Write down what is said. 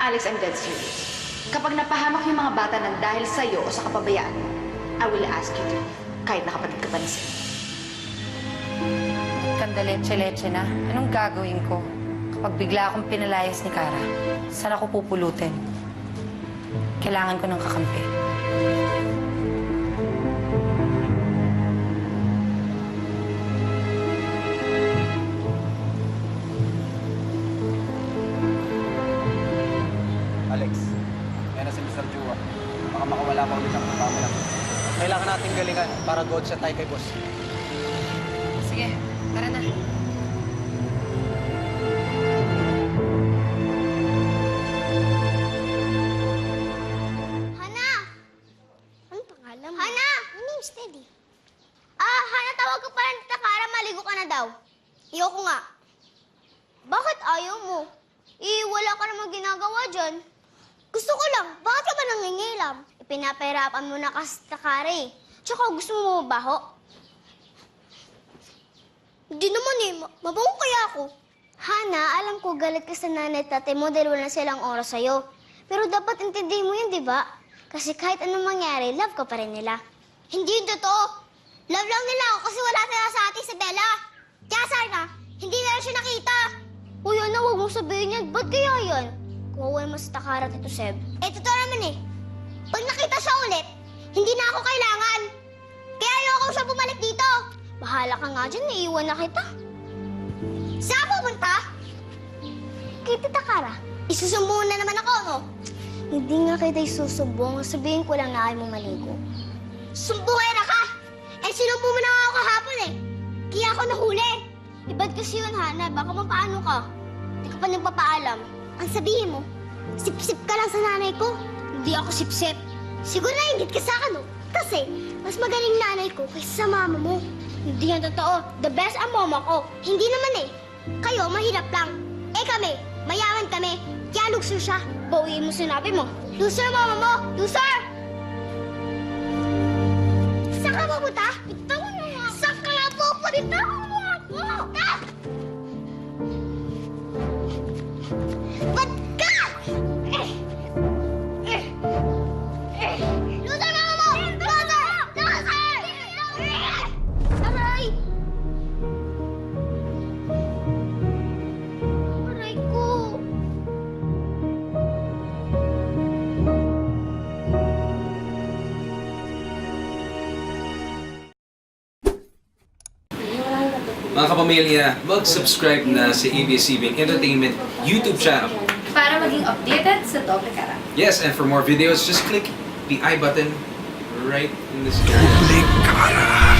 Alex, I'm dead serious. Kapag napahamak yung mga bata ng dahil sa'yo o sa kapabayaan mo, I will ask you to leave, kahit nakapatid ka pa na sila. Kandaletse-letse na. Anong gagawin ko kapag bigla akong pinalayas ni Kara? Saan ako pupulutin? Kailangan ko ng kakampi. Alex, yan na si Mr. Jua. Baka makawala pa ulit ang pamalang. Kailangan nating galingan para gold siya tayo kay boss. Sige, tara na. Hana! Anong pangalan mo? Hana! My name's Teddy. Hana, tawag ka pala ni Tita Kara, maligo ka na daw. Iyoko nga. Bakit ayaw mo? Wala ka namang ginagawa dyan. Gusto ko lang, bakit ka ba nangingilam? Ipinapahirapan mo na kasi Tita Kara eh. Tsaka gusto mo mabaho? Hindi naman eh, mabango kaya ako. Hana, alam ko galit ka sa nanay at tate mo dahil wala silang oras sa'yo. Pero dapat intindihin mo yun, di ba? Kasi kahit anong mangyari, love ka pa rin nila. Hindi yun totoo. Love lang nila ako kasi wala sila sa ate Isabela. Kaya sana, hindi na lang siya nakita. Uy, Ana, huwag mong sabihin yan. Ba't kaya yan? Kuhawa mo sa Takara, Tito Seb. Totoo naman eh. Pag nakita siya ulit, hindi na ako kailangan. Kaya ayoko siya bumalik dito. Bahala ka nga dyan, naiiwan na kita. Saan pupunta? Kay Tita Kara. Isusumbong na naman ako, no? Hindi nga kita isusumbong. Sabihin ko lang na ayaw mo maligo. Sumbungera ka! Sinumbong mo na nga ako kahapon eh. Kaya ako nahuli. Ba't kasi yun, Hana? Baka mapaano ka? Hindi ka pa nagpapaalam. Ang sabihin mo, sip-sip ka lang sa nanay ko. Hindi ako sip-sip. Siguro nainggit ka sa akin, no? Kasi, mas magaling nanay ko kaysa sa mama mo. Hindi yan totoo. The best ang mama ko. Hindi naman eh. Kayo, mahirap lang. Kami, mayaman kami. Kaya loser siya. Bawiin mo sinabi mo. Loser, mama mo! Loser! Saan ka pupunta? Ito mo na nga. Saan ka nga pupunta? Ba't ka? Loser, mama mo! Loser! Loser! Aray! Aray ko. Mga kapamilya, mag-subscribe na sa ABS-CBN Entertainment YouTube channel. Para maging updated sa Doble Kara. Yes, and for more videos, just click the I button right in this area. Doble Kara.